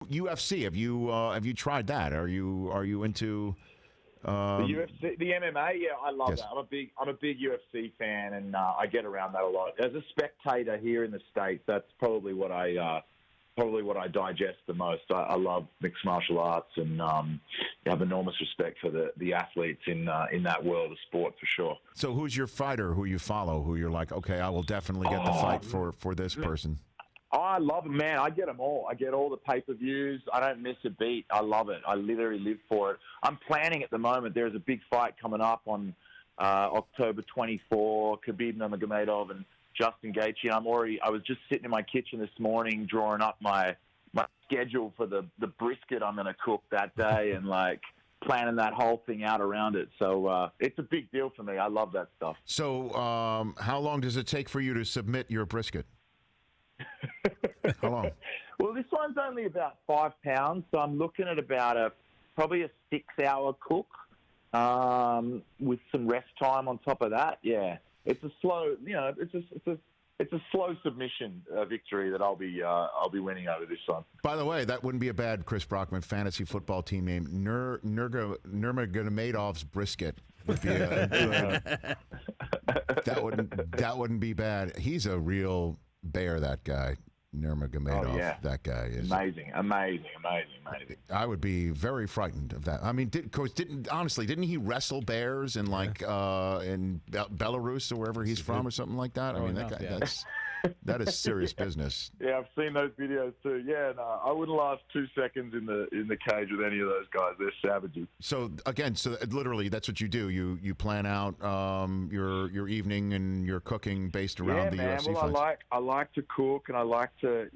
UFC, have you tried that? Are you into The UFC, the MMA? Yeah, I love yes. that. I'm a big UFC fan, and I get around that a lot. As a spectator here in the States, that's probably what I digest the most. I love mixed martial arts, and have enormous respect for the athletes in that world of sport for sure. So who's your fighter? Who you follow? Who you're like, okay, I will definitely get the fight for this person. Oh, I love them, man. I get them all. I get all the pay-per-views. I don't miss a beat. I love it. I literally live for it. I'm planning at the moment. There's a big fight coming up on October 24, Khabib Nurmagomedov and Justin Gaethje. I was just sitting in my kitchen this morning drawing up my schedule for the brisket I'm going to cook that day and, like, planning that whole thing out around it. So it's a big deal for me. I love that stuff. So how long does it take for you to submit your brisket? How long? Well, this one's only about 5 pounds, so I'm looking at about probably a 6-hour cook with some rest time on top of that. Yeah, it's a slow, it's a slow submission victory that I'll be winning over this one. By the way, that wouldn't be a bad Chris Brockman fantasy football team name. Nurmagomedov's brisket would be that wouldn't be bad. He's a real bear, that guy, Nurmagomedov. Oh, yeah. That guy is amazing. I would be very frightened of that. I mean, didn't he wrestle bears in in Belarus or wherever he's from or something like that? I mean, that guy, that is serious business. Yeah, I've seen those videos too. Yeah, no, I wouldn't last 2 seconds in the cage with any of those guys. They're savages. So again, literally, that's what you do. You plan out your evening and your cooking based around the UFC fights. Well, I like to cook, and I like to,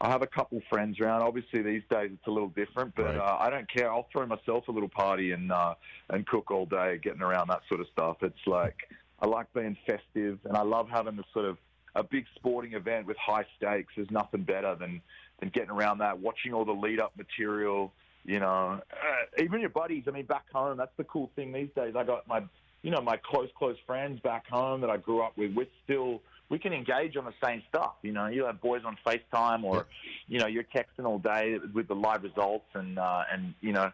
I have a couple friends around. Obviously, these days it's a little different, but right. I don't care. I'll throw myself a little party and cook all day, getting around that sort of stuff. It's like I like being festive, and I love having the sort of a big sporting event with high stakes. There's nothing better than getting around that, watching all the lead-up material, even your buddies. I mean, back home, that's the cool thing these days. I got my close friends back home that I grew up with. We can engage on the same stuff. You have boys on FaceTime or, you're texting all day with the live results and you're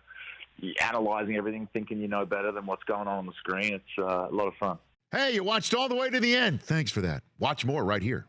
analyzing everything, thinking you know better than what's going on the screen. It's a lot of fun. Hey, you watched all the way to the end. Thanks for that. Watch more right here.